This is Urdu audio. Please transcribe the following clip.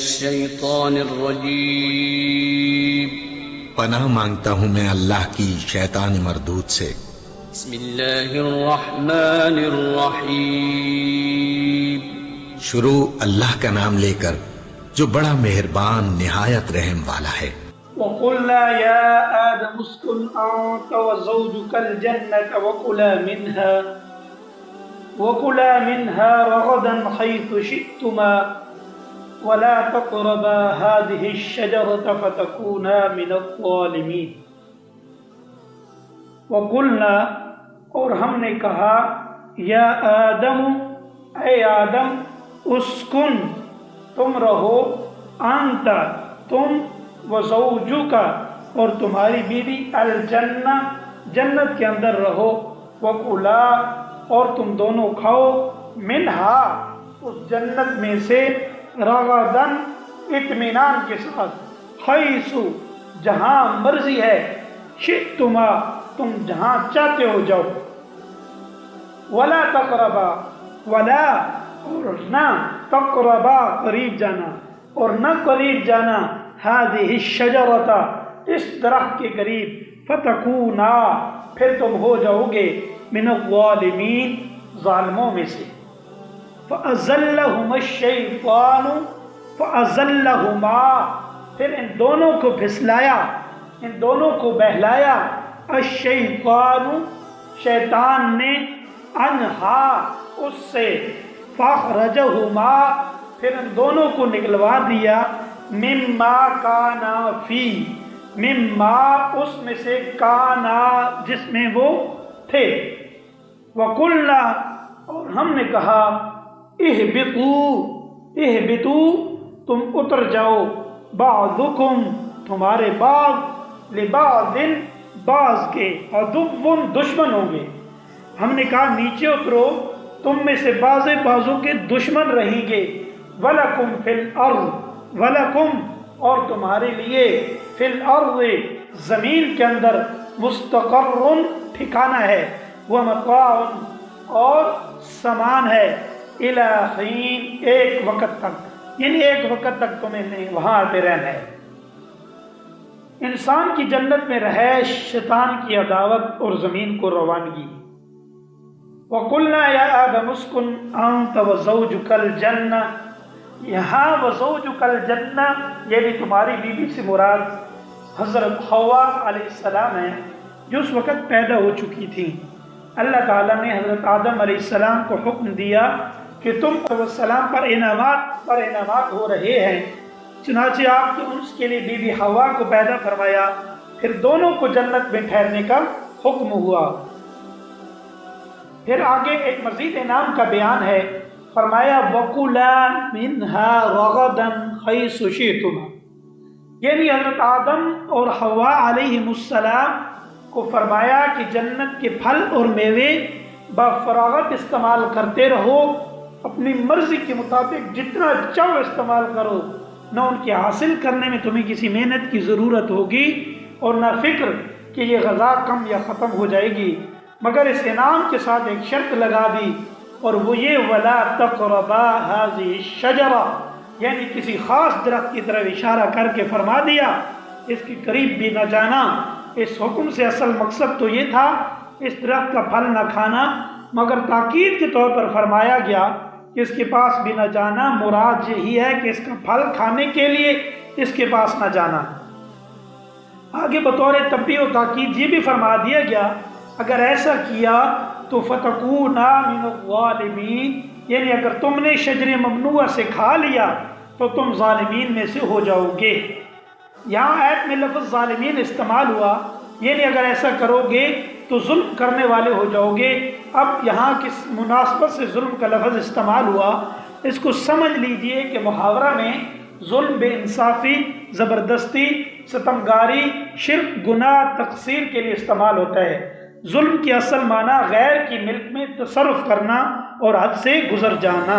الشيطان الرجيم پناہ مانگتا ہوں میں اللہ کی شیطان مردود سے۔ بسم الله الرحمن الرحيم شروع اللہ کا نام لے کر جو بڑا مہربان نہایت رحم والا ہے۔ وقلنا يا آدم اسكن أنت وزوجك الجنة وكلا منها رغدا حيث شئتما ولا تقربا هذه الشجرة فتكونا من الظالمين۔ وقلنا، اور ہم نے کہا، یا آدم، اے آدم، اسکن، تم رہو، انت، تم، وزوجک، اور تمہاری بیوی، الجنہ، جنت کے اندر رہو، وکلا، اور تم دونوں کھاؤ، منہا، اس جنت میں سے، رغدن، اطمینان کے ساتھ، حیث، جہاں مرضی ہے، شئتما، تم جہاں چاہتے ہو جاؤ، ولا تقربا، ولا، اور نہ، تقربا، قریب جانا، اور نہ قریب جانا، هذه الشجرة، اس درخت کے قریب، فتکونا، پھر تم ہو جاؤ گے، من الظالمین، ظالموں میں سے۔ فأزلہما الشیطان، فأزلہما، پھر ان دونوں کو پھسلایا، ان دونوں کو بہلایا، الشیطان، شیطان نے، عنہا، اس سے، فاخرجہما، پھر ان دونوں کو نکلوا دیا، مما کانا فی، مما، اس میں سے، کانا، جس میں وہ تھے، وقلنا، اور ہم نے کہا، اہبطوا، تم اتر جاؤ، بعضکم، تمہارے بعض، لبعض، بعض کے، عدو، دشمن ہوں گے۔ ہم نے کہا نیچے اترو، تم میں سے بعضوں کے دشمن رہیں گے، وَلَكُمْ فِي الْأَرْضِ، وَلَكُمْ، اور تمہارے لیے، فِي الْأَرْضِ، زمین کے اندر، مستقر، ٹھکانہ ہے، وَمَتَاعٌ، اور سامان ہے، إِلَى حِين، ایک وقت تک، یعنی ایک وقت تک تمہیں وہاں آتے رہنا ہے۔ انسان کی جنت میں رہائش، شیطان کی عداوت اور زمین کو روانگی۔ وَقُلْنَا يَا آدَمُ اسْكُنْ أَنْتَ وَزَوْجُكَ الْجَنَّةَ، یہاں وَزَوْجُكَ الْجَنَّةَ، یہ بھی تمہاری بیوی سے مراد حضرت حوا علیہ السلام ہے، جو اس وقت پیدا ہو چکی تھی۔ اللہ تعالیٰ نے حضرت آدم علیہ السلام کو حکم دیا کہ تم علیہ السلام پر انعامات ہو رہے ہیں، چنانچہ آپ کے انس کے لیے بی بی حوا کو پیدا فرمایا، پھر دونوں کو جنت میں ٹھہرنے کا حکم ہوا۔ پھر آگے ایک مزید انعام کا بیان ہے، فرمایا وَكُلَا مِنْهَا رَغَدًا حَيْثُ شِئْتُمَا، یعنی حضرت آدم اور حوا علیہ السلام کو فرمایا کہ جنت کے پھل اور میوے بفراغت استعمال کرتے رہو، اپنی مرضی کے مطابق جتنا چاہو استعمال کرو، نہ ان کے حاصل کرنے میں تمہیں کسی محنت کی ضرورت ہوگی اور نہ فکر کہ یہ غذا کم یا ختم ہو جائے گی، مگر اس انعام کے ساتھ ایک شرط لگا دی، اور وہ یہ وَلَا تَقْرَبَا هَذِهِ الشَّجَرَةَ، یعنی کسی خاص درخت کی طرف اشارہ کر کے فرما دیا اس کے قریب بھی نہ جانا۔ اس حکم سے اصل مقصد تو یہ تھا اس درخت کا پھل نہ کھانا، مگر تاکید کے طور پر فرمایا گیا کہ اس کے پاس بھی نہ جانا، مراد یہی ہے کہ اس کا پھل کھانے کے لیے اس کے پاس نہ جانا۔ آگے بطور تنبیہ و تاکید یہ بھی فرما دیا گیا اگر ایسا کیا تو فتکونا من الظالمین، یعنی اگر تم نے شجر ممنوعہ سے کھا لیا تو تم ظالمین میں سے ہو جاؤ گے۔ یہاں آیت میں لفظ ظالمین استعمال ہوا، یعنی اگر ایسا کرو گے تو ظلم کرنے والے ہو جاؤ گے۔ اب یہاں کس مناسبت سے ظلم کا لفظ استعمال ہوا، اس کو سمجھ لیجئے کہ محاورہ میں ظلم، بے انصافی، زبردستی، ستمگاری، شرک، گناہ، تقصیر کے لیے استعمال ہوتا ہے۔ ظلم کی اصل معنی غیر کی ملک میں تصرف کرنا اور حد سے گزر جانا۔